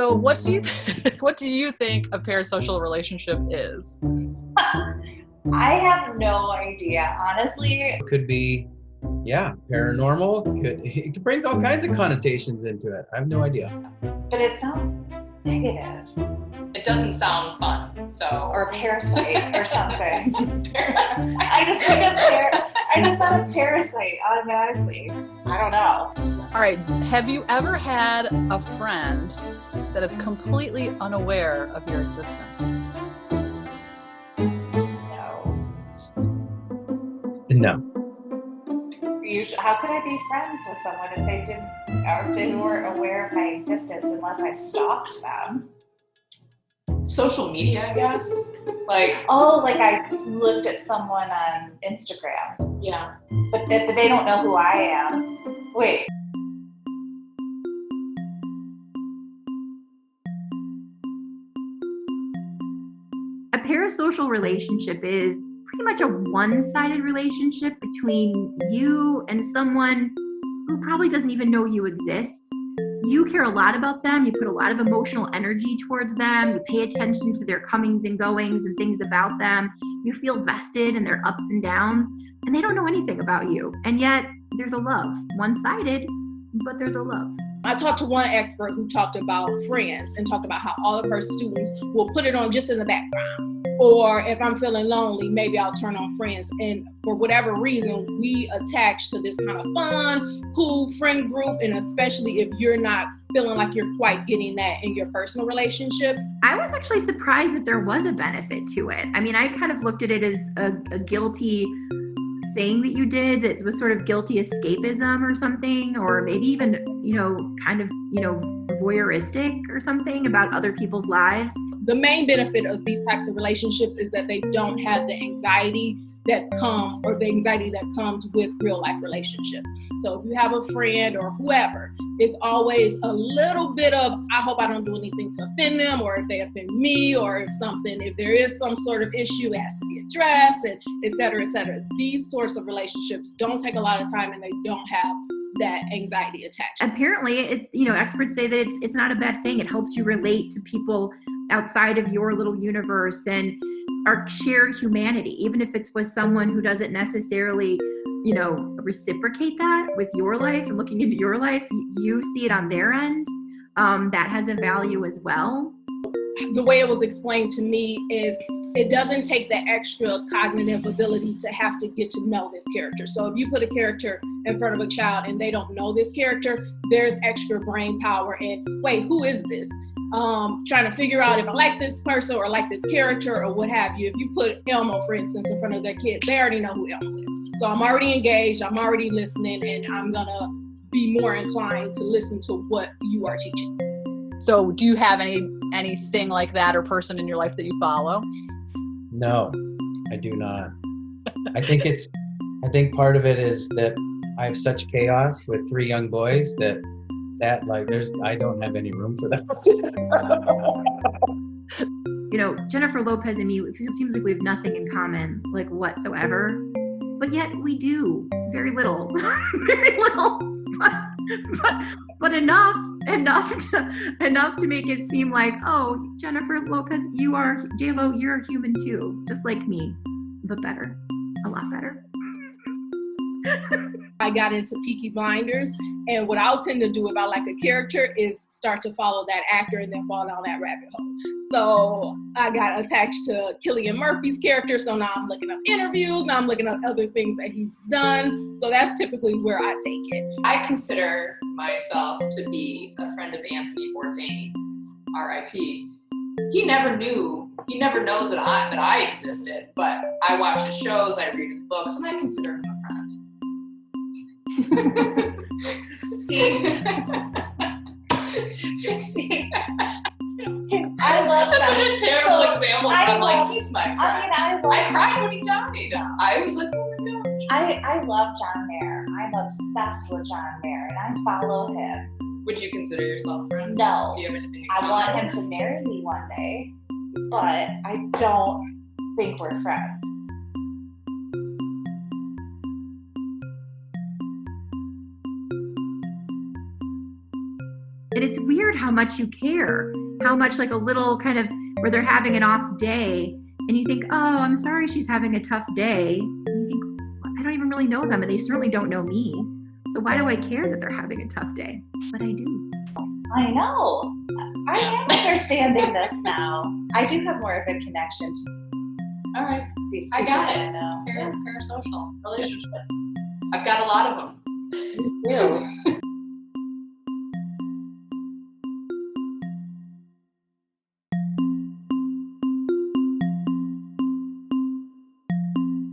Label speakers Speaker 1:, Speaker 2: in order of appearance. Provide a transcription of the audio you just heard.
Speaker 1: So what do you what do you think a parasocial relationship is?
Speaker 2: I have no idea, honestly.
Speaker 3: It could be, paranormal. It brings all kinds of connotations into it. I have no idea.
Speaker 2: But it sounds negative.
Speaker 4: It doesn't sound fun, so.
Speaker 2: Or parasite or something.
Speaker 4: Parasite.
Speaker 2: I just thought of parasite automatically. I don't know.
Speaker 1: All right, have you ever had a friend that is completely unaware of your existence?
Speaker 2: No.
Speaker 3: No.
Speaker 2: How could I be friends with someone if they didn't, or if they weren't aware of my existence unless I stalked them?
Speaker 4: Social media, I guess. Like
Speaker 2: I looked at someone on Instagram.
Speaker 4: Yeah.
Speaker 2: But they don't know who I am. Wait.
Speaker 5: A parasocial relationship is pretty much a one-sided relationship between you and someone who probably doesn't even know you exist. You care a lot about them. You put a lot of emotional energy towards them. You pay attention to their comings and goings and things about them. You feel vested in their ups and downs, and they don't know anything about you. And yet there's a love, one-sided, but there's a love.
Speaker 6: I talked to one expert who talked about friends and talked about how all of her students will put it on just in the background. Or if I'm feeling lonely, maybe I'll turn on friends. And for whatever reason, we attach to this kind of fun, cool friend group. And especially if you're not feeling like you're quite getting that in your personal relationships.
Speaker 5: I was actually surprised that there was a benefit to it. I mean, I kind of looked at it as a guilty thing that you did that was sort of guilty escapism or something, or maybe even, kind of, voyeuristic or something about other people's lives.
Speaker 6: The main benefit of these types of relationships is that they don't have the anxiety that comes with real life relationships. So if you have a friend or whoever, it's always a little bit of, I hope I don't do anything to offend them, or if they offend me, or if there is some sort of issue, it has to be addressed, and et cetera, et cetera. These sorts of relationships don't take a lot of time, and they don't have that anxiety attached.
Speaker 5: Apparently, experts say that it's not a bad thing. It helps you relate to people outside of your little universe and our shared humanity, even if it's with someone who doesn't necessarily, reciprocate that with your life and looking into your life. You see it on their end. That has a value as well.
Speaker 6: The way it was explained to me is it doesn't take the extra cognitive ability to have to get to know this character. So if you put a character in front of a child and they don't know this character, there's extra brain power in, wait, who is this? Trying to figure out if I like this person or like this character or what have you. If you put Elmo, for instance, in front of their kid, they already know who Elmo is. So I'm already engaged, I'm already listening, and I'm gonna be more inclined to listen to what you are teaching.
Speaker 1: So do you have anything like that or person in your life that you follow?
Speaker 3: No, I do not. I think part of it is that I have such chaos with 3 young boys that I don't have any room for that.
Speaker 5: Jennifer Lopez and me, it seems like we have nothing in common, like whatsoever. But yet we do very little, very little, but enough to make it seem like, oh, Jennifer Lopez, you are J-Lo, you're a human too, just like me, but better, a lot better.
Speaker 6: I got into Peaky Blinders, and what I'll tend to do if I like a character is start to follow that actor and then fall down that rabbit hole. So I got attached to Cillian Murphy's character, so now I'm looking up interviews, now I'm looking up other things that he's done. So that's typically where I take it.
Speaker 4: I consider myself to be a friend of Anthony Bourdain, R.I.P. He never knows that I existed, but I watch his shows, I read his books, and I consider him a friend.
Speaker 2: See, I love
Speaker 4: That's
Speaker 2: John.
Speaker 4: such a terrible example. I'm like, he's my friend.
Speaker 2: I
Speaker 4: cried when he died. I was like, oh my gosh.
Speaker 2: I love John Mayer. I'm obsessed with John Mayer, and I follow him.
Speaker 4: Would you consider yourself friends?
Speaker 2: No.
Speaker 4: Do you have anything in
Speaker 2: I
Speaker 4: common?
Speaker 2: want him to marry me one day, but I don't think we're friends.
Speaker 5: that it's weird how much you care, how much like a little kind of where they're having an off day and you think, oh, I'm sorry she's having a tough day. And you think, I don't even really know them and they certainly don't know me. So why do I care that they're having a tough day? But I do.
Speaker 2: I know. I am understanding this now. I do have more of a connection to
Speaker 4: All right.
Speaker 2: these
Speaker 4: I
Speaker 2: people
Speaker 4: got
Speaker 2: that
Speaker 4: it.
Speaker 2: I know.
Speaker 4: Parasocial relationship. I've got a lot of them.
Speaker 2: Ew.